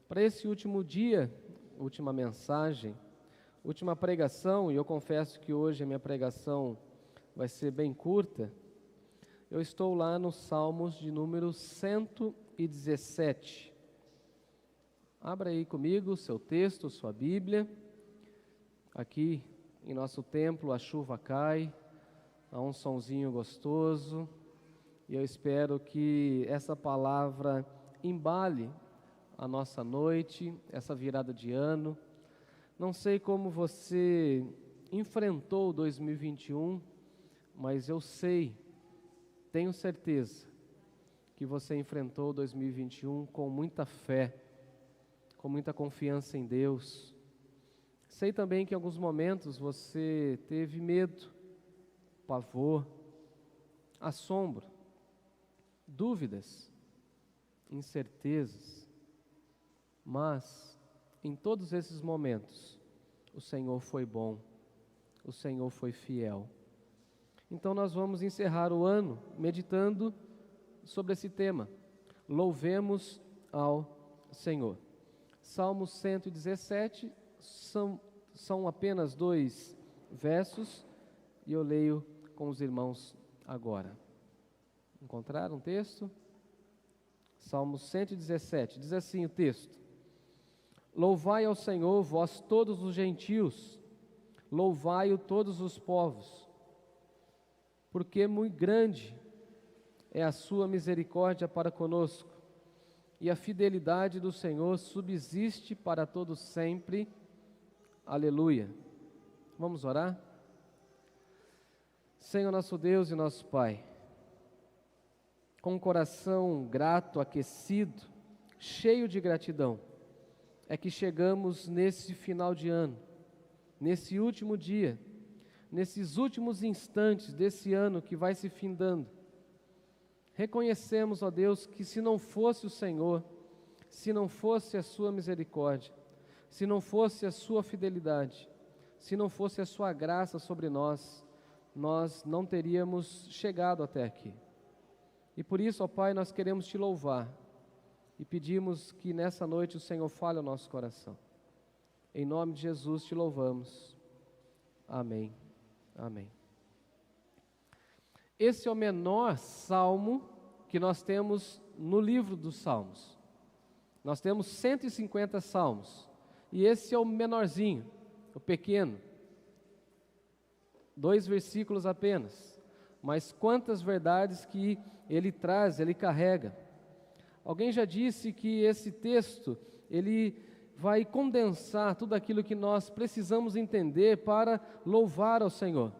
Para esse último dia, última mensagem, última pregação, e eu confesso que hoje a minha pregação vai ser bem curta, eu estou lá no Salmos de número 117. Abra aí comigo o seu texto, sua Bíblia. Aqui em nosso templo a chuva cai, há um sonzinho gostoso, e eu espero que essa palavra embale a nossa noite, essa virada de ano. Não sei como você enfrentou 2021, mas eu sei, tenho certeza, que você enfrentou 2021 com muita fé, com muita confiança em Deus. Sei também que em alguns momentos você teve medo, pavor, assombro, dúvidas, incertezas. Mas, em todos esses momentos, o Senhor foi bom, o Senhor foi fiel. Então nós vamos encerrar o ano meditando sobre esse tema. Louvemos ao Senhor. Salmo 117, são apenas 2 versos, e eu leio com os irmãos agora. Encontraram um texto? Salmo 117, diz assim o texto: Louvai ao Senhor, vós todos os gentios, louvai-o todos os povos, porque muito grande é a sua misericórdia para conosco, e a fidelidade do Senhor subsiste para todos sempre. Aleluia. Vamos orar? Senhor nosso Deus e nosso Pai, com um coração grato, aquecido, cheio de gratidão, é que chegamos nesse final de ano, nesse último dia, nesses últimos instantes desse ano que vai se findando. Reconhecemos, ó Deus, que se não fosse o Senhor, se não fosse a sua misericórdia, se não fosse a sua fidelidade, se não fosse a sua graça sobre nós, nós não teríamos chegado até aqui. E por isso, ó Pai, nós queremos te louvar e pedimos que nessa noite o Senhor fale ao nosso coração. Em nome de Jesus te louvamos. Amém. Amém. Esse é o menor salmo que nós temos no livro dos Salmos. Nós temos 150 salmos, e esse é o menorzinho, o pequeno. 2 versículos apenas, mas quantas verdades que ele traz, ele carrega. Alguém já disse que esse texto, ele vai condensar tudo aquilo que nós precisamos entender para louvar ao Senhor.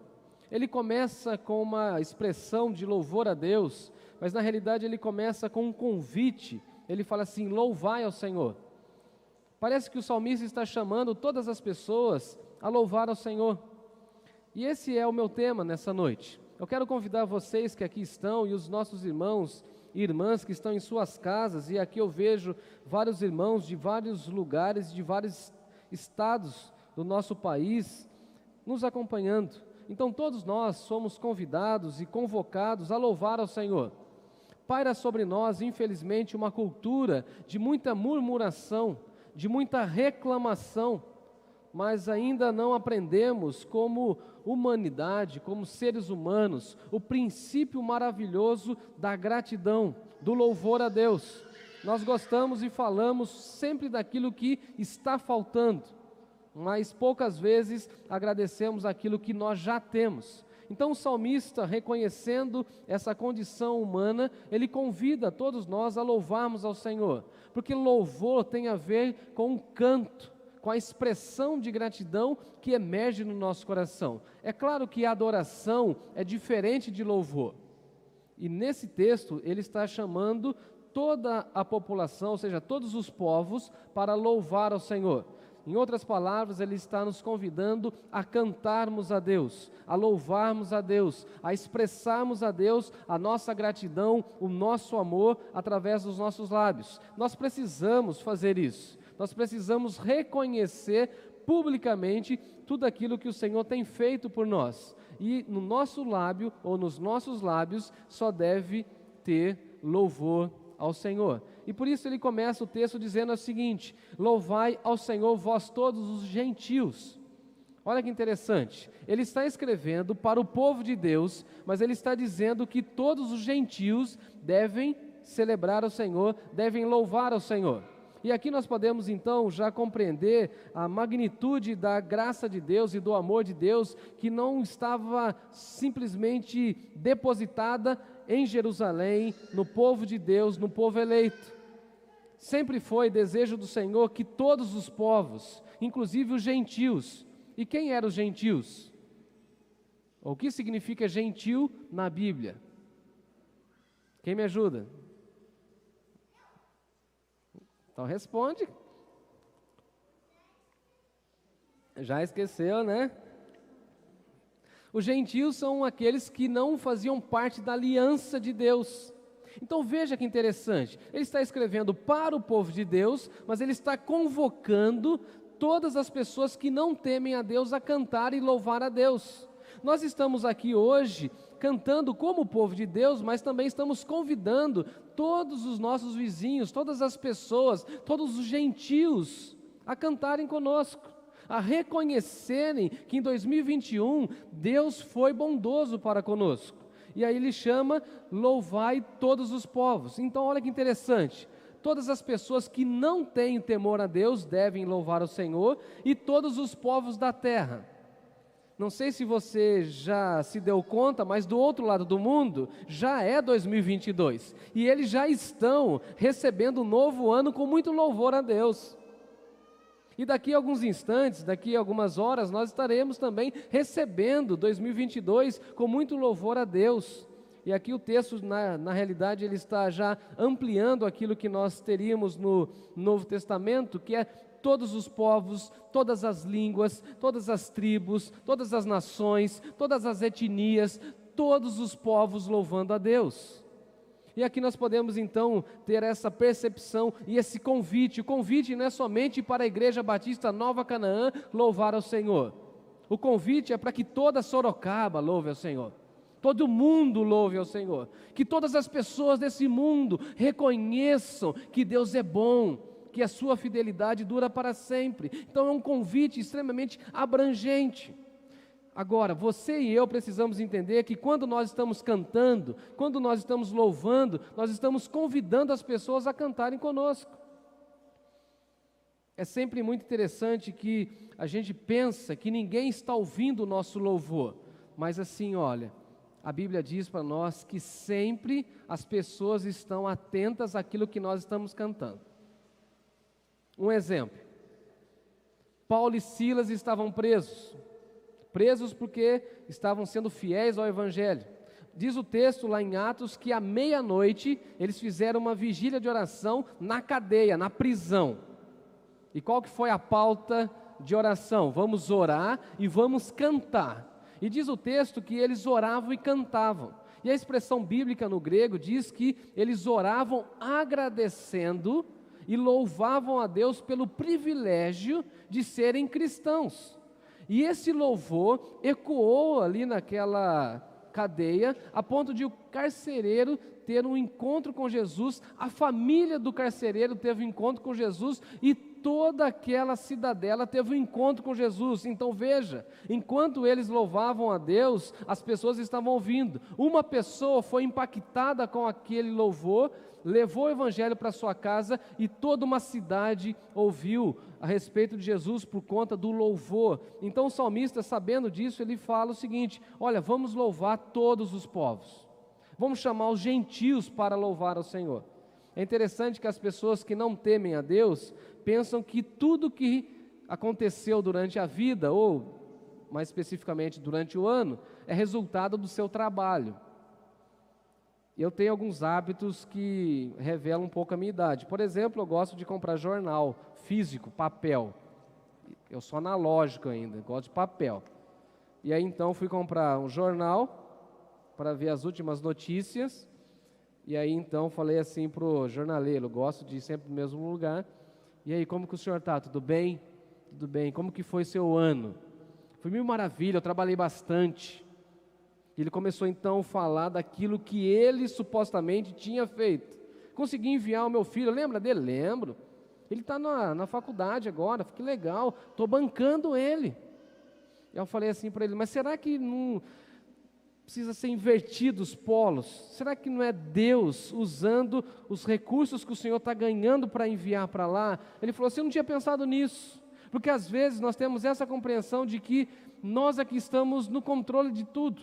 Ele começa com uma expressão de louvor a Deus, mas na realidade ele começa com um convite. Ele fala assim: louvai ao Senhor. Parece que o salmista está chamando todas as pessoas a louvar ao Senhor. E esse é o meu tema nessa noite. Eu quero convidar vocês que aqui estão e os nossos irmãos e irmãs que estão em suas casas, e aqui eu vejo vários irmãos de vários lugares, de vários estados do nosso país, nos acompanhando. Então todos nós somos convidados e convocados a louvar ao Senhor. Paira sobre nós, infelizmente, uma cultura de muita murmuração, de muita reclamação, mas ainda não aprendemos como humanidade, como seres humanos, o princípio maravilhoso da gratidão, do louvor a Deus. Nós gostamos e falamos sempre daquilo que está faltando, mas poucas vezes agradecemos aquilo que nós já temos. Então o salmista, reconhecendo essa condição humana, ele convida todos nós a louvarmos ao Senhor, porque louvor tem a ver com um canto, com a expressão de gratidão que emerge no nosso coração. É claro que a adoração é diferente de louvor, e nesse texto ele está chamando toda a população, ou seja, todos os povos, para louvar ao Senhor. Em outras palavras, ele está nos convidando a cantarmos a Deus, a louvarmos a Deus, a expressarmos a Deus a nossa gratidão, o nosso amor através dos nossos lábios. Nós precisamos fazer isso, nós precisamos reconhecer publicamente tudo aquilo que o Senhor tem feito por nós. E no nosso lábio, ou nos nossos lábios, só deve ter louvor ao Senhor. E por isso ele começa o texto dizendo o seguinte: louvai ao Senhor vós todos os gentios. Olha que interessante, ele está escrevendo para o povo de Deus, mas ele está dizendo que todos os gentios devem celebrar ao Senhor, devem louvar ao Senhor. E aqui nós podemos então já compreender a magnitude da graça de Deus e do amor de Deus, que não estava simplesmente depositada em Jerusalém, no povo de Deus, no povo eleito. Sempre foi desejo do Senhor que todos os povos, inclusive os gentios. E quem eram os gentios? O que significa gentil na Bíblia? Quem me ajuda? Então responde. Já esqueceu, né? Os gentios são aqueles que não faziam parte da aliança de Deus. Então veja que interessante, ele está escrevendo para o povo de Deus, mas ele está convocando todas as pessoas que não temem a Deus a cantar e louvar a Deus. Nós estamos aqui hoje cantando como o povo de Deus, mas também estamos convidando todos os nossos vizinhos, todas as pessoas, todos os gentios a cantarem conosco, a reconhecerem que em 2021 Deus foi bondoso para conosco. E aí ele chama, louvai todos os povos. Então olha que interessante, todas as pessoas que não têm temor a Deus devem louvar o Senhor, e todos os povos da terra. Não sei se você já se deu conta, mas do outro lado do mundo já é 2022, e eles já estão recebendo um novo ano com muito louvor a Deus. E daqui a alguns instantes, daqui a algumas horas, nós estaremos também recebendo 2022 com muito louvor a Deus. E aqui o texto, na realidade, ele está já ampliando aquilo que nós teríamos no Novo Testamento, que é todos os povos, todas as línguas, todas as tribos, todas as nações, todas as etnias, todos os povos louvando a Deus. E aqui nós podemos então ter essa percepção e esse convite. O convite não é somente para a Igreja Batista Nova Canaã louvar ao Senhor. O convite é para que toda Sorocaba louve ao Senhor. Todo mundo louve ao Senhor. Que todas as pessoas desse mundo reconheçam que Deus é bom, que a sua fidelidade dura para sempre. Então é um convite extremamente abrangente. Agora, você e eu precisamos entender que quando nós estamos cantando, quando nós estamos louvando, nós estamos convidando as pessoas a cantarem conosco. É sempre muito interessante que a gente pensa que ninguém está ouvindo o nosso louvor, mas assim, olha, a Bíblia diz para nós que sempre as pessoas estão atentas àquilo que nós estamos cantando. Um exemplo, Paulo e Silas estavam presos porque estavam sendo fiéis ao Evangelho. Diz o texto lá em Atos que à meia-noite eles fizeram uma vigília de oração na cadeia, na prisão. E qual que foi a pauta de oração? Vamos orar e vamos cantar. E diz o texto que eles oravam e cantavam. E a expressão bíblica no grego diz que eles oravam agradecendo e louvavam a Deus pelo privilégio de serem cristãos. E esse louvor ecoou ali naquela cadeia, a ponto de o carcereiro ter um encontro com Jesus, a família do carcereiro teve um encontro com Jesus, e toda aquela cidadela teve um encontro com Jesus. Então veja, enquanto eles louvavam a Deus, as pessoas estavam ouvindo. Uma pessoa foi impactada com aquele louvor, levou o Evangelho para sua casa, e toda uma cidade ouviu a respeito de Jesus por conta do louvor. Então o salmista, sabendo disso, ele fala o seguinte: olha, vamos louvar todos os povos, vamos chamar os gentios para louvar ao Senhor. É interessante que as pessoas que não temem a Deus pensam que tudo que aconteceu durante a vida, ou mais especificamente durante o ano, é resultado do seu trabalho. Eu tenho alguns hábitos que revelam um pouco a minha idade. Por exemplo, eu gosto de comprar jornal físico, papel. Eu sou analógico ainda, gosto de papel. E aí então fui comprar um jornal para ver as últimas notícias. E aí então falei assim para o jornaleiro: gosto de ir sempre no mesmo lugar. E aí, como que o senhor está? Tudo bem? Tudo bem. Como que foi seu ano? Foi mil maravilha, eu trabalhei bastante. Ele começou então a falar daquilo que ele supostamente tinha feito. consegui enviar o meu filho, lembra dele? Lembro. Ele está na faculdade agora, que legal, estou bancando ele. Eu falei assim para ele, mas será que não precisa ser invertido os polos? Será que não é Deus usando os recursos que o Senhor está ganhando para enviar para lá? Ele falou assim, eu não tinha pensado nisso, porque às vezes nós temos essa compreensão de que nós aqui estamos no controle de tudo.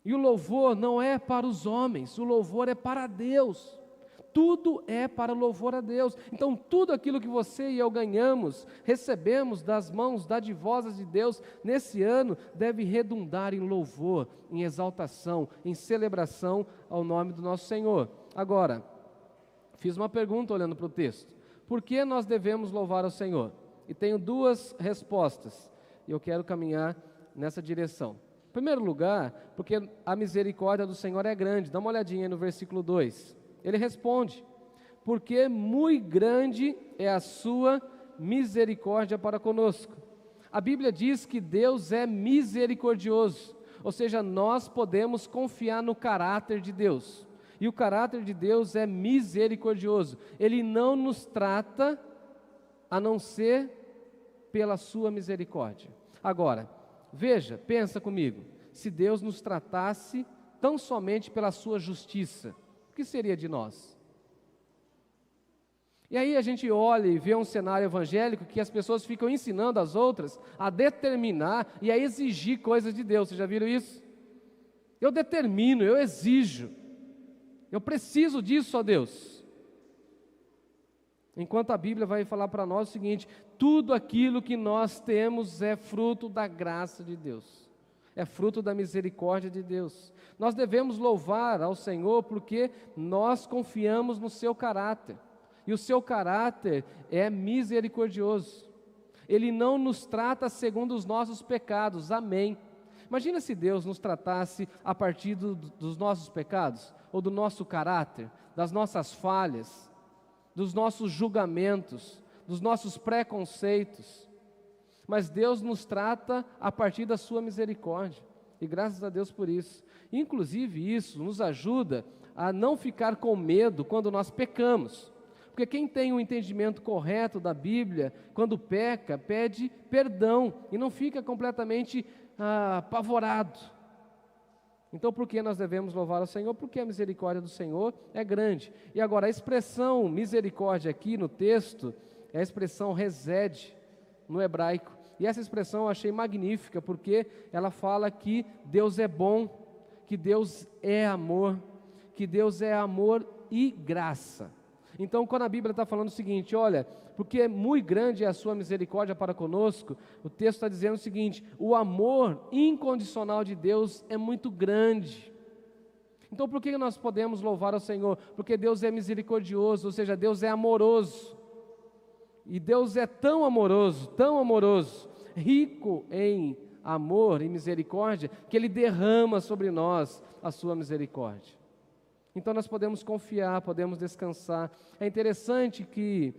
E o louvor não é para os homens, o louvor é para Deus. Tudo é para louvor a Deus. Então, tudo aquilo que você e eu ganhamos, recebemos das mãos dadivosas de Deus, nesse ano, deve redundar em louvor, em exaltação, em celebração ao nome do nosso Senhor. Agora, fiz uma pergunta olhando para o texto. Por que nós devemos louvar ao Senhor? E tenho duas respostas, e eu quero caminhar nessa direção. Em primeiro lugar, porque a misericórdia do Senhor é grande. Dá uma olhadinha aí no versículo 2. Ele responde, porque muito grande é a sua misericórdia para conosco. A Bíblia diz que Deus é misericordioso, ou seja, nós podemos confiar no caráter de Deus. E o caráter de Deus é misericordioso. Ele não nos trata a não ser pela sua misericórdia. Agora, veja, pensa comigo, se Deus nos tratasse tão somente pela sua justiça, o que seria de nós? E aí a gente olha e vê um cenário evangélico que as pessoas ficam ensinando as outras a determinar e a exigir coisas de Deus. Vocês já viram isso? Eu determino, eu exijo, eu preciso disso, ó Deus. Enquanto a Bíblia vai falar para nós o seguinte, tudo aquilo que nós temos é fruto da graça de Deus, é fruto da misericórdia de Deus. Nós devemos louvar ao Senhor porque nós confiamos no seu caráter. E o seu caráter é misericordioso. Ele não nos trata segundo os nossos pecados, amém. Imagina se Deus nos tratasse a partir dos nossos pecados, ou do nosso caráter, das nossas falhas, dos nossos julgamentos, dos nossos preconceitos. Mas Deus nos trata a partir da sua misericórdia. E graças a Deus por isso. Inclusive isso nos ajuda a não ficar com medo quando nós pecamos. Porque quem tem o entendimento correto da Bíblia, quando peca, pede perdão e não fica completamente apavorado. Então por que nós devemos louvar ao Senhor? Porque a misericórdia do Senhor é grande. E agora a expressão misericórdia aqui no texto é a expressão resed no hebraico. E essa expressão eu achei magnífica, porque ela fala que Deus é bom, que Deus é amor e graça. Então, quando a Bíblia está falando o seguinte, olha, porque muito grande é a sua misericórdia para conosco, o texto está dizendo o seguinte, o amor incondicional de Deus é muito grande. Então, por que nós podemos louvar ao Senhor? Porque Deus é misericordioso, ou seja, Deus é amoroso. E Deus é tão amoroso, rico em amor e misericórdia, que Ele derrama sobre nós a sua misericórdia. Então nós podemos confiar, podemos descansar. É interessante que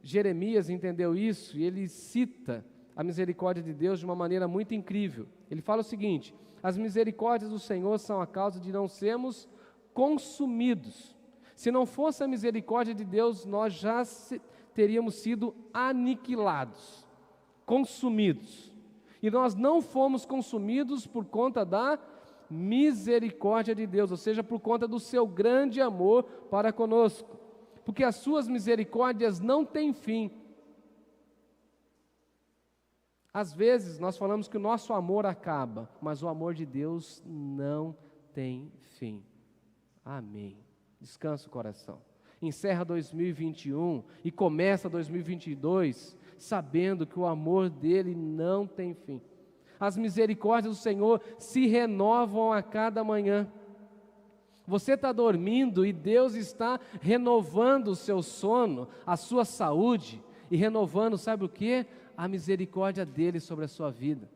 Jeremias entendeu isso e ele cita a misericórdia de Deus de uma maneira muito incrível. Ele fala o seguinte, as misericórdias do Senhor são a causa de não sermos consumidos. Se não fosse a misericórdia de Deus, nós já teríamos sido aniquilados, consumidos. E nós não fomos consumidos por conta da misericórdia de Deus, ou seja, por conta do seu grande amor para conosco, porque as suas misericórdias não têm fim. Às vezes nós falamos que o nosso amor acaba, mas o amor de Deus não tem fim. Amém. Descansa o coração. Encerra 2021 e começa 2022 sabendo que o amor dele não tem fim. As misericórdias do Senhor se renovam a cada manhã. Você está dormindo e Deus está renovando o seu sono, a sua saúde e renovando, sabe o que? A misericórdia dele sobre a sua vida.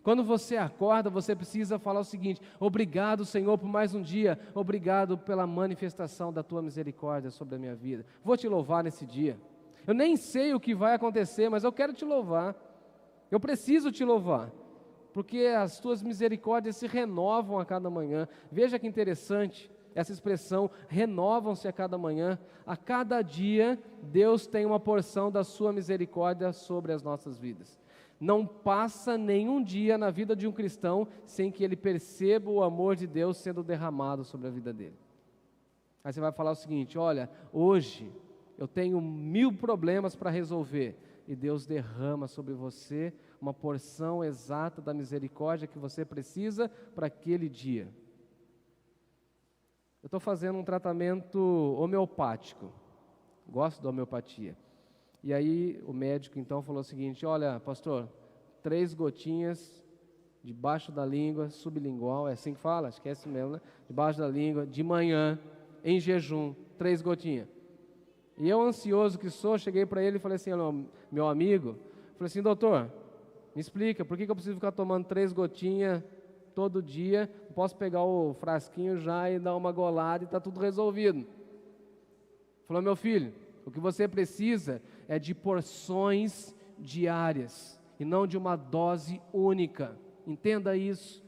Quando você acorda, você precisa falar o seguinte: obrigado, Senhor, por mais um dia, obrigado pela manifestação da tua misericórdia sobre a minha vida. Vou te louvar nesse dia. Eu nem sei o que vai acontecer, mas eu quero te louvar. Eu preciso te louvar, porque as tuas misericórdias se renovam a cada manhã. Veja que interessante, essa expressão, renovam-se a cada manhã. A cada dia, Deus tem uma porção da sua misericórdia sobre as nossas vidas. Não passa nenhum dia na vida de um cristão sem que ele perceba o amor de Deus sendo derramado sobre a vida dele. Aí você vai falar o seguinte: olha, hoje eu tenho 1000 problemas para resolver, e Deus derrama sobre você uma porção exata da misericórdia que você precisa para aquele dia. Eu estou fazendo um tratamento homeopático, gosto da homeopatia. E aí o médico então falou o seguinte: olha, pastor, 3 gotinhas debaixo da língua, sublingual, é assim que fala? Acho que é assim mesmo, né? Debaixo da língua, de manhã, em jejum, 3 gotinhas. E eu, ansioso que sou, cheguei para ele e falei assim: meu amigo, falei assim: doutor, me explica, por que eu preciso ficar tomando 3 gotinhas todo dia? Não posso pegar o frasquinho já e dar uma golada e está tudo resolvido. Ele falou: meu filho, o que você precisa é de porções diárias e não de uma dose única. Entenda isso.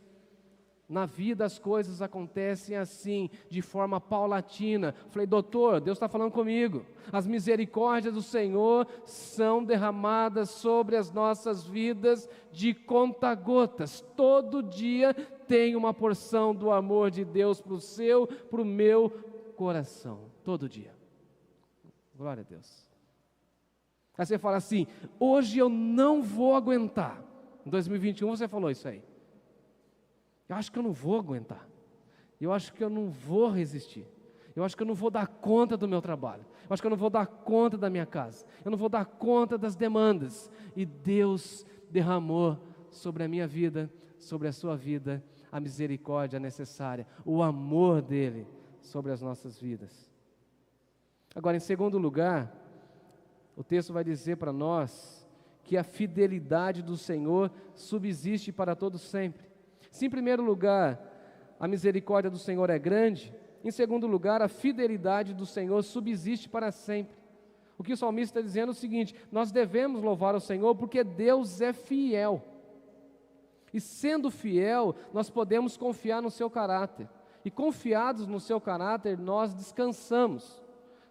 Na vida as coisas acontecem assim, de forma paulatina. Falei: doutor, Deus está falando comigo. As misericórdias do Senhor são derramadas sobre as nossas vidas de conta-gotas. Todo dia tem uma porção do amor de Deus para o seu, para o meu coração. Todo dia. Glória a Deus. Aí você fala assim: hoje eu não vou aguentar. Em 2021 você falou isso aí. Eu acho que eu não vou aguentar. Eu acho que eu não vou resistir. Eu acho que eu não vou dar conta do meu trabalho. Eu acho que eu não vou dar conta da minha casa. Eu não vou dar conta das demandas. E Deus derramou sobre a minha vida, sobre a sua vida, a misericórdia necessária, o amor dele sobre as nossas vidas. Agora, em segundo lugar, o texto vai dizer para nós que a fidelidade do Senhor subsiste para todo sempre. Se em primeiro lugar a misericórdia do Senhor é grande, em segundo lugar a fidelidade do Senhor subsiste para sempre. O que o salmista está dizendo é o seguinte: nós devemos louvar o Senhor porque Deus é fiel. E sendo fiel, nós podemos confiar no seu caráter. E confiados no seu caráter, nós descansamos,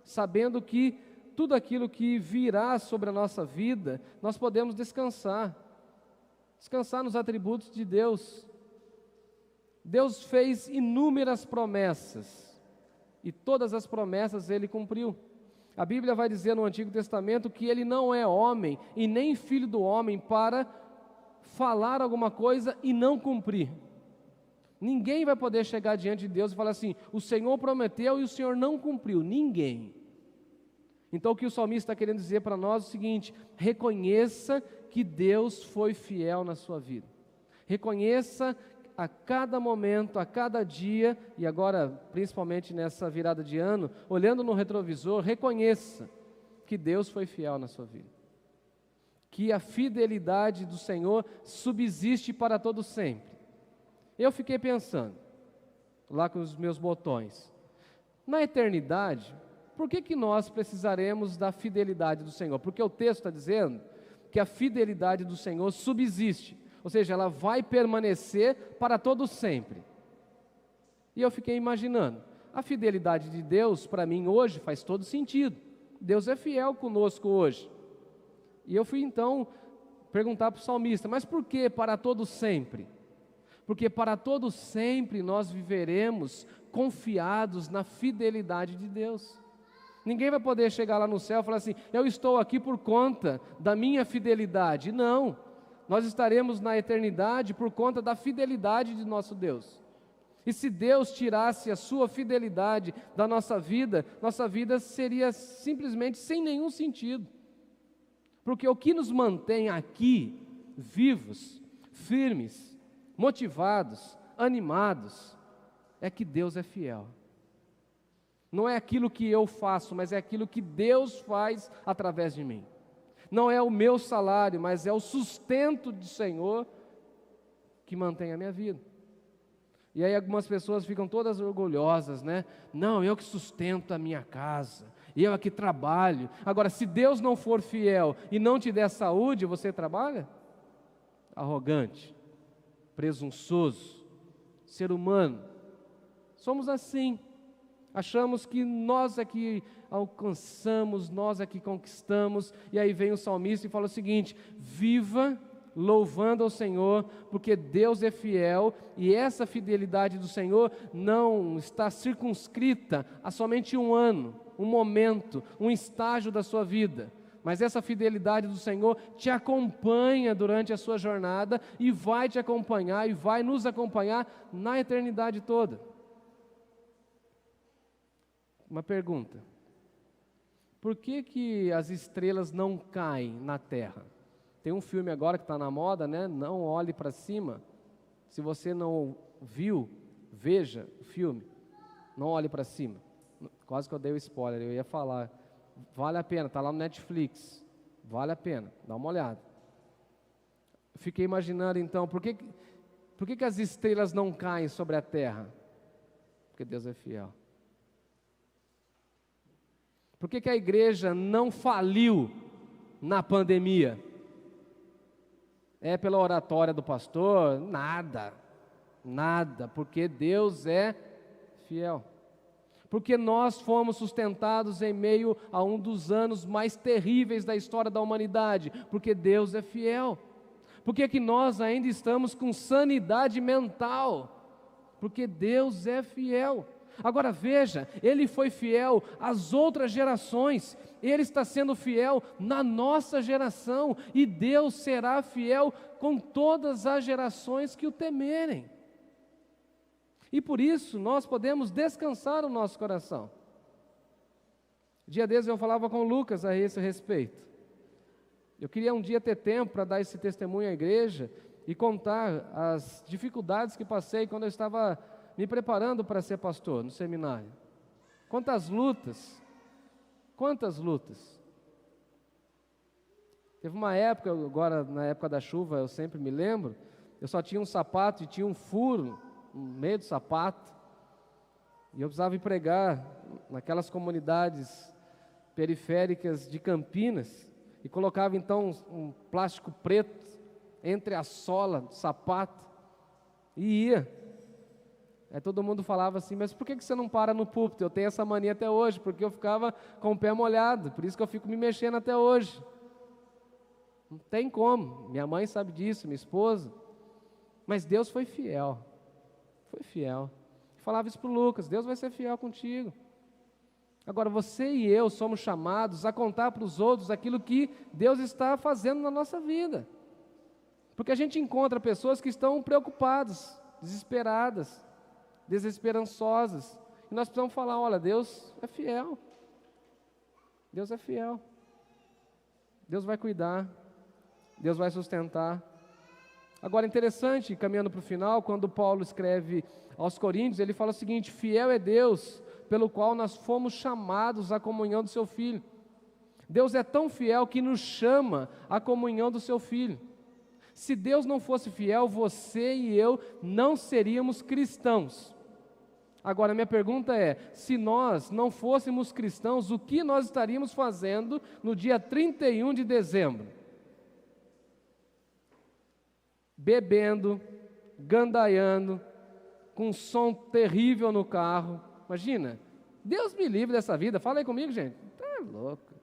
sabendo que tudo aquilo que virá sobre a nossa vida, nós podemos descansar. Descansar nos atributos de Deus. Deus fez inúmeras promessas, e todas as promessas Ele cumpriu. A Bíblia vai dizer no Antigo Testamento que Ele não é homem, e nem filho do homem, para falar alguma coisa e não cumprir. Ninguém vai poder chegar diante de Deus e falar assim: o Senhor prometeu e o Senhor não cumpriu. Ninguém. Então o que o salmista está querendo dizer para nós é o seguinte: reconheça que Deus foi fiel na sua vida. Reconheça a cada momento, a cada dia, e agora principalmente nessa virada de ano, olhando no retrovisor, reconheça que Deus foi fiel na sua vida. Que a fidelidade do Senhor subsiste para todo sempre. Eu fiquei pensando, lá com os meus botões, na eternidade, por que nós precisaremos da fidelidade do Senhor? Porque o texto está dizendo que a fidelidade do Senhor subsiste. Ou seja, ela vai permanecer para todo sempre. E eu fiquei imaginando, a fidelidade de Deus para mim hoje faz todo sentido. Deus é fiel conosco hoje. E eu fui então perguntar para o salmista: mas por que para todo sempre? Porque para todo sempre nós viveremos confiados na fidelidade de Deus. Ninguém vai poder chegar lá no céu e falar assim: eu estou aqui por conta da minha fidelidade. Não. Nós estaremos na eternidade por conta da fidelidade de nosso Deus. E se Deus tirasse a sua fidelidade da nossa vida seria simplesmente sem nenhum sentido. Porque o que nos mantém aqui, vivos, firmes, motivados, animados, é que Deus é fiel. Não é aquilo que eu faço, mas é aquilo que Deus faz através de mim. Não é o meu salário, mas é o sustento do Senhor que mantém a minha vida. E aí algumas pessoas ficam todas orgulhosas, né? Não, eu que sustento a minha casa, eu é que trabalho. Agora, se Deus não for fiel e não te der saúde, você trabalha? Arrogante, presunçoso, ser humano. Somos assim. Achamos que nós é que alcançamos, nós é que conquistamos, e aí vem o salmista e fala o seguinte: viva louvando ao Senhor, porque Deus é fiel, e essa fidelidade do Senhor não está circunscrita a somente um ano, um momento, um estágio da sua vida, mas essa fidelidade do Senhor te acompanha durante a sua jornada, e vai te acompanhar, e vai nos acompanhar na eternidade toda. Uma pergunta: por que as estrelas não caem na terra? Tem um filme agora que está na moda, né? Não Olhe para Cima. Se você não viu, veja o filme. Não Olhe para Cima. Quase que eu dei o spoiler, eu ia falar. Vale a pena, está lá no Netflix. Vale a pena, dá uma olhada. Fiquei imaginando então, por que as estrelas não caem sobre a terra? Porque Deus é fiel. Por que a igreja não faliu na pandemia? É pela oratória do pastor? Nada, porque Deus é fiel. Porque nós fomos sustentados em meio a um dos anos mais terríveis da história da humanidade, porque Deus é fiel. Por que nós ainda estamos com sanidade mental? Porque Deus é fiel. Agora veja, Ele foi fiel às outras gerações, Ele está sendo fiel na nossa geração, e Deus será fiel com todas as gerações que o temerem. E por isso nós podemos descansar o nosso coração. Dia desses eu falava com o Lucas a esse respeito. Eu queria um dia ter tempo para dar esse testemunho à igreja e contar as dificuldades que passei quando eu estava me preparando para ser pastor no seminário. Quantas lutas. Teve uma época, agora na época da chuva, eu sempre me lembro, eu só tinha um sapato e tinha um furo no meio do sapato, e eu precisava ir pregar naquelas comunidades periféricas de Campinas, e colocava então um plástico preto entre a sola do sapato, e ia. Aí todo mundo falava assim: mas por que você não para no púlpito? Eu tenho essa mania até hoje, porque eu ficava com o pé molhado, por isso que eu fico me mexendo até hoje. Não tem como, minha mãe sabe disso, minha esposa. Mas Deus foi fiel, Eu falava isso para o Lucas: Deus vai ser fiel contigo. Agora você e eu somos chamados a contar para os outros aquilo que Deus está fazendo na nossa vida. Porque a gente encontra pessoas que estão preocupadas, desesperadas, desesperançosas, e nós precisamos falar: olha, Deus é fiel, Deus é fiel, Deus vai cuidar, Deus vai sustentar. Agora, interessante, caminhando para o final, quando Paulo escreve aos Coríntios, ele fala o seguinte: fiel é Deus, pelo qual nós fomos chamados à comunhão do seu Filho. Deus é tão fiel que nos chama à comunhão do seu Filho. Se Deus não fosse fiel, você e eu não seríamos cristãos. Agora, minha pergunta é: se nós não fôssemos cristãos, o que nós estaríamos fazendo no dia 31 de dezembro? Bebendo, gandaiando, com um som terrível no carro. Imagina, Deus me livre dessa vida. Fala aí comigo, gente. Tá louco.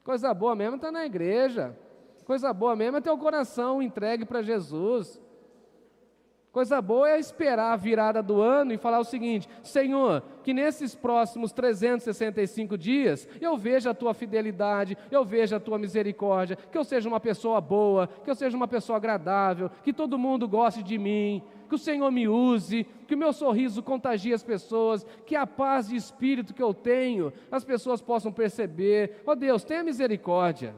Coisa boa mesmo está na igreja. Coisa boa mesmo é ter o coração entregue para Jesus. Coisa boa é esperar a virada do ano e falar o seguinte: Senhor, que nesses próximos 365 dias eu veja a Tua fidelidade, eu veja a Tua misericórdia, que eu seja uma pessoa boa, que eu seja uma pessoa agradável, que todo mundo goste de mim, que o Senhor me use, que o meu sorriso contagie as pessoas, que a paz de espírito que eu tenho, as pessoas possam perceber. Ó Deus, tenha misericórdia.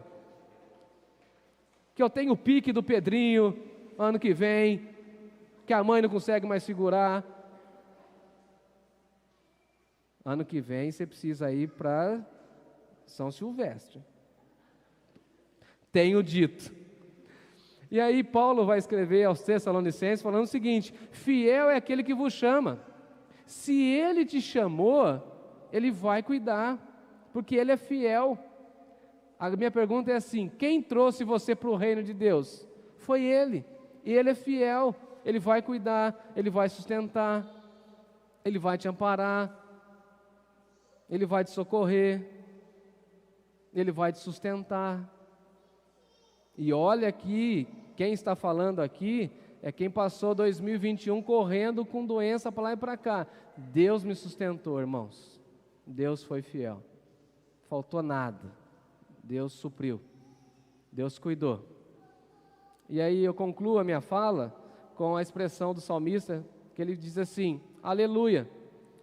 Que eu tenha o pique do Pedrinho ano que vem, que a mãe não consegue mais segurar. Ano que vem você precisa ir para São Silvestre. Tenho dito. E aí Paulo vai escrever aos Tessalonicenses falando o seguinte: fiel é aquele que vos chama. Se ele te chamou, ele vai cuidar, porque ele é fiel. A minha pergunta é assim: quem trouxe você para o reino de Deus? Foi ele, e ele é fiel. Ele vai cuidar, Ele vai sustentar, Ele vai te amparar. Ele vai te socorrer, Ele vai te sustentar. E olha aqui, quem está falando aqui é quem passou 2021 correndo com doença para lá e para cá. Deus me sustentou, irmãos. Deus foi fiel. Faltou nada. Deus supriu. Deus cuidou. E aí eu concluo a minha fala com a expressão do salmista, que ele diz assim: aleluia.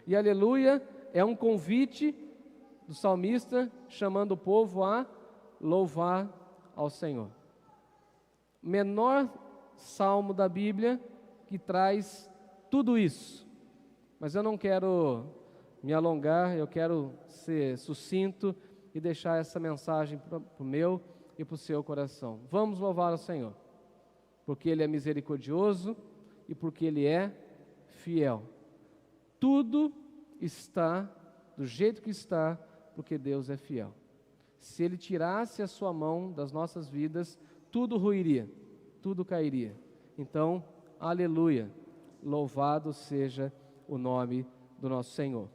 E aleluia é um convite do salmista chamando o povo a louvar ao Senhor. Menor salmo da Bíblia que traz tudo isso. Mas eu não quero me alongar, eu quero ser sucinto e deixar essa mensagem para o meu e para o seu coração. Vamos louvar ao Senhor, porque Ele é misericordioso e porque Ele é fiel. Tudo está do jeito que está, porque Deus é fiel. Se Ele tirasse a sua mão das nossas vidas, tudo ruiria, tudo cairia. Então, aleluia, louvado seja o nome do nosso Senhor.